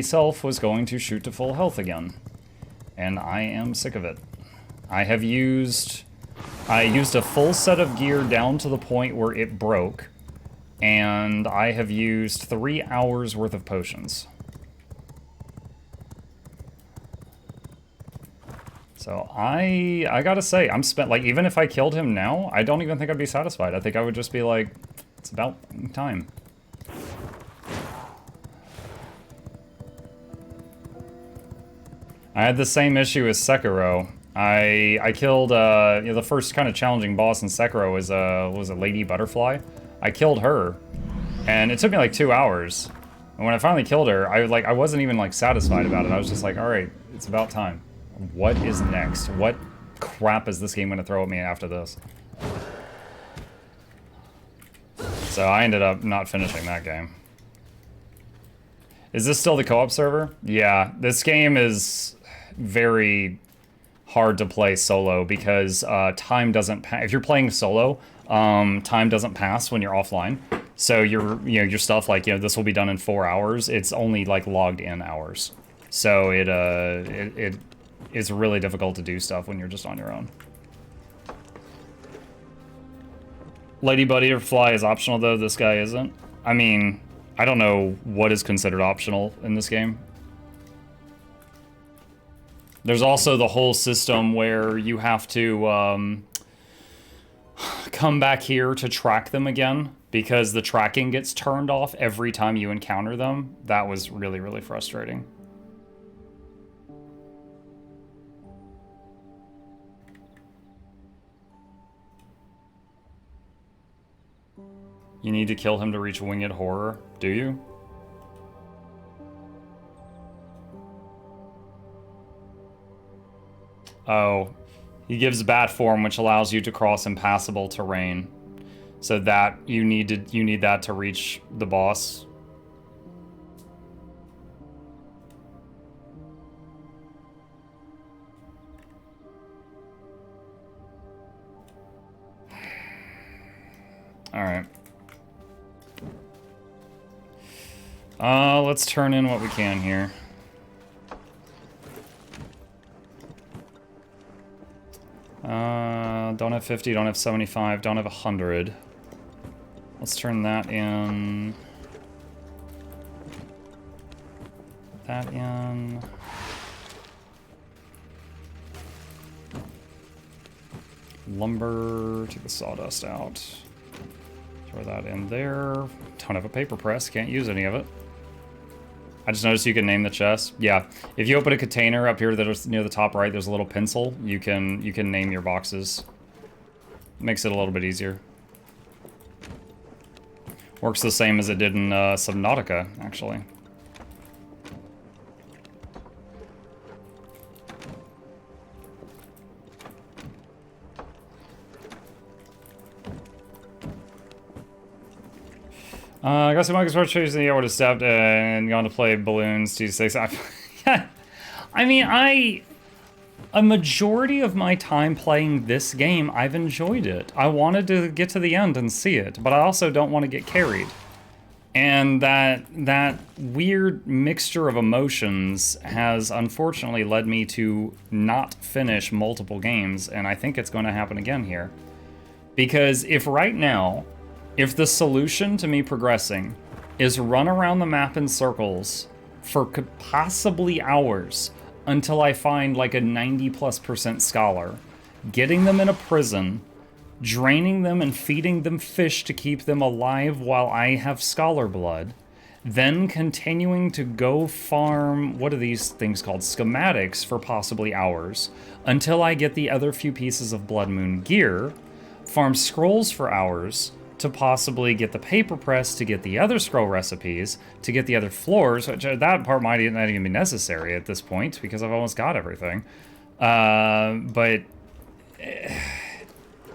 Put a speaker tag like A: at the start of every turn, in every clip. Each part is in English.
A: Self was going to shoot to full health again. And I am sick of it. I used a full set of gear down to the point where it broke. And I have used 3 hours worth of potions. So I gotta say, I'm spent, like, even if I killed him now, I don't even think I'd be satisfied. I think I would just be like, it's about time. I had the same issue as Sekiro. I killed, you know, the first kind of challenging boss in Sekiro was a Lady Butterfly. I killed her, and it took me like 2 hours. And when I finally killed her, I wasn't even like satisfied about it. I was just like, all right, it's about time. What is next? What crap is this game gonna throw at me after this? So I ended up not finishing that game. Is this still the co-op server? Yeah, this game is very hard to play solo because time doesn't pass. If you're playing solo, time doesn't pass when you're offline. So your stuff, like, you know, this will be done in 4 hours. It's only like logged in hours. So it's really difficult to do stuff when you're just on your own. Lady Butterfly is optional though, this guy isn't. I mean, I don't know what is considered optional in this game. There's also the whole system where you have to come back here to track them again because the tracking gets turned off every time you encounter them. That was really, really frustrating. You need to kill him to reach Winged Horror, do you? Oh, he gives bat form, which allows you to cross impassable terrain. So that you need that to reach the boss. All right. Let's turn in what we can here. Don't have 50, don't have 75, don't have 100. Let's turn that in. That in. Lumber, take the sawdust out. Throw that in there. Don't have a paper press, can't use any of it. I just noticed you can name the chest. Yeah, if you open a container up here that is near the top right, there's a little pencil. You can name your boxes. Makes it a little bit easier. Works the same as it did in Subnautica, actually. I got some Microsoft start choosing the air would have stepped and gone to play balloons T6. I mean, a majority of my time playing this game, I've enjoyed it. I wanted to get to the end and see it, but I also don't want to get carried. And that weird mixture of emotions has unfortunately led me to not finish multiple games, and I think it's going to happen again here. Because if right now, if the solution to me progressing is run around the map in circles for possibly hours until I find like a 90+% scholar, getting them in a prison, draining them and feeding them fish to keep them alive while I have scholar blood, then continuing to go farm, what are these things called? Schematics for possibly hours, until I get the other few pieces of Blood Moon gear, farm scrolls for hours, to possibly get the paper press, to get the other scroll recipes, to get the other floors, which that part might not even be necessary at this point because I've almost got everything. But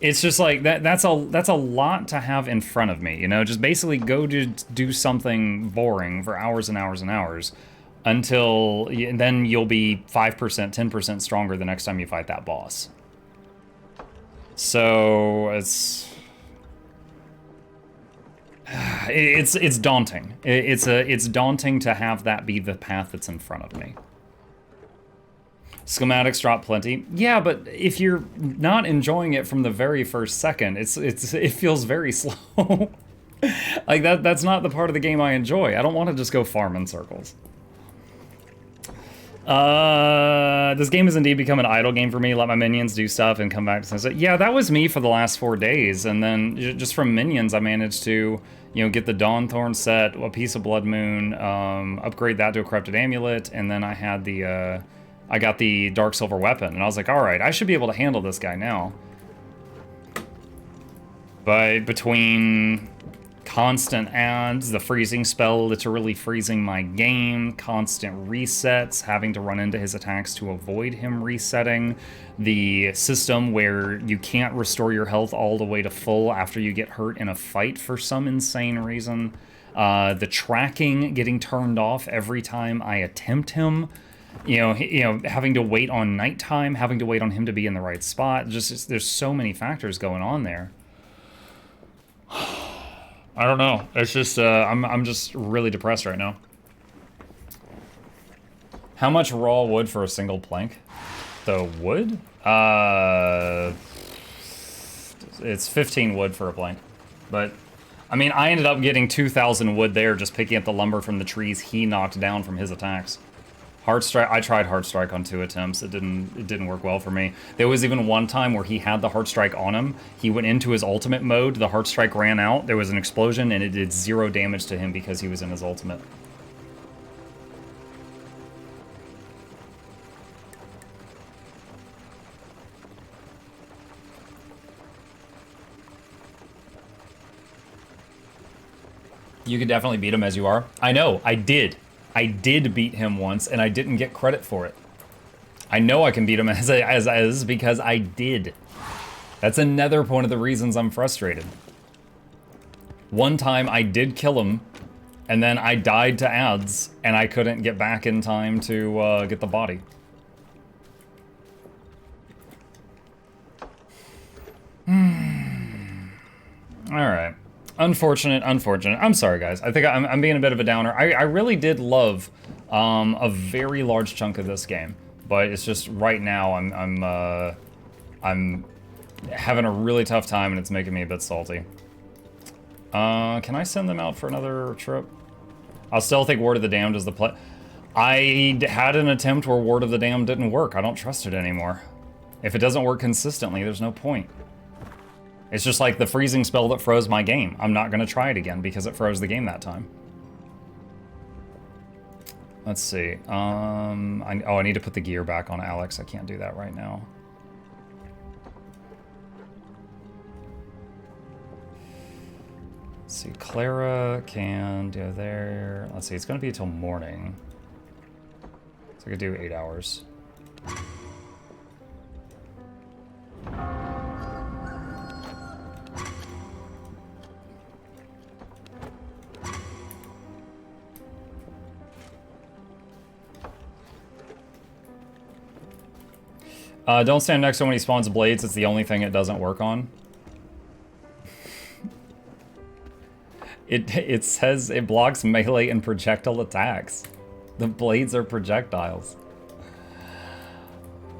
A: it's just like that's a lot to have in front of me, you know, just basically go to do something boring for hours and hours and hours until then you'll be 5%, 10% stronger the next time you fight that boss. So It's daunting. It's daunting to have that be the path that's in front of me. Schematics drop plenty. Yeah, but if you're not enjoying it from the very first second, it feels very slow. Like that's not the part of the game I enjoy. I don't want to just go farm in circles. This game has indeed become an idle game for me. Let my minions do stuff and come back to sunset. Yeah, that was me for the last 4 days, and then just from minions, I managed to, get the Dawnthorn set, a piece of Blood Moon, upgrade that to a Corrupted Amulet, and then I had the, I got the Dark Silver Weapon, and I was like, all right, I should be able to handle this guy now. But between constant ads, the freezing spell literally freezing my game, constant resets, having to run into his attacks to avoid him resetting, the system where you can't restore your health all the way to full after you get hurt in a fight for some insane reason, the tracking getting turned off every time I attempt him, having to wait on nighttime, having to wait on him to be in the right spot. There's so many factors going on there. I don't know. It's just, I'm just really depressed right now. How much raw wood for a single plank? The wood? It's 15 wood for a plank. But, I mean, I ended up getting 2,000 wood there just picking up the lumber from the trees he knocked down from his attacks. Heartstrike, I tried Heartstrike on 2 attempts. It didn't work well for me. There was even one time where he had the Heartstrike on him. He went into his ultimate mode, the Heartstrike ran out, there was an explosion, and it did 0 damage to him because he was in his ultimate. You could definitely beat him as you are. I know, I did. I did beat him once, and I didn't get credit for it. I know I can beat him as is because I did. That's another one of the reasons I'm frustrated. One time I did kill him, and then I died to ads, and I couldn't get back in time to get the body. Alright. Unfortunate. I'm sorry, guys. I think I'm being a bit of a downer. I really did love a very large chunk of this game, but it's just right now I'm having a really tough time, and it's making me a bit salty. Can I send them out for another trip? I'll still think Ward of the Damned is the play. I had an attempt where Ward of the Damned didn't work. I don't trust it anymore. If it doesn't work consistently, there's no point. It's just like the freezing spell that froze my game. I'm not going to try it again because it froze the game that time. Let's see. I need to put the gear back on Alex. I can't do that right now. Let's see. Clara can do there. Let's see. It's going to be until morning. So I could do 8 hours. Don't stand next to him when he spawns blades. It's the only thing it doesn't work on. It says it blocks melee and projectile attacks. The blades are projectiles.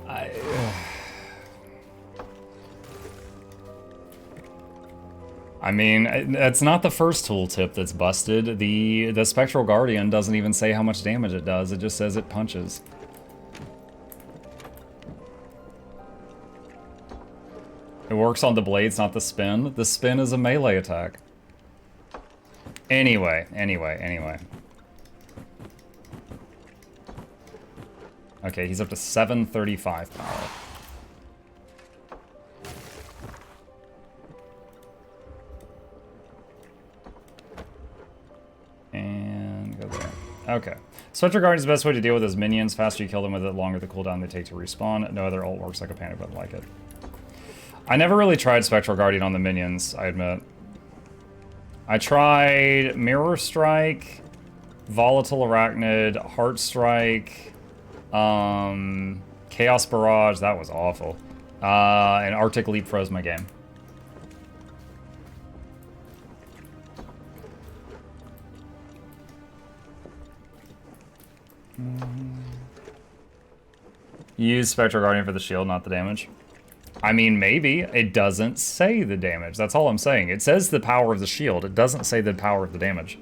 A: I mean, that's not the first tooltip that's busted. The Spectral Guardian doesn't even say how much damage it does. It just says it punches. It works on the blades, not the spin. The spin is a melee attack. Anyway. Okay, he's up to 735 power. And go there. Okay. Spectral Guard is the best way to deal with his minions. Faster you kill them with it, longer the cooldown they take to respawn. No other ult works like a panic button like it. I never really tried Spectral Guardian on the minions, I admit. I tried Mirror Strike, Volatile Arachnid, Heart Strike, Chaos Barrage, that was awful. And Arctic Leap froze my game. Use Spectral Guardian for the shield, not the damage. I mean, maybe. It doesn't say the damage. That's all I'm saying. It says the power of the shield. It doesn't say the power of the damage.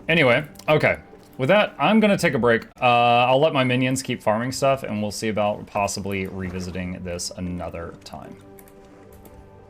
A: Anyway, okay. With that, I'm going to take a break. I'll let my minions keep farming stuff, and we'll see about possibly revisiting this another time.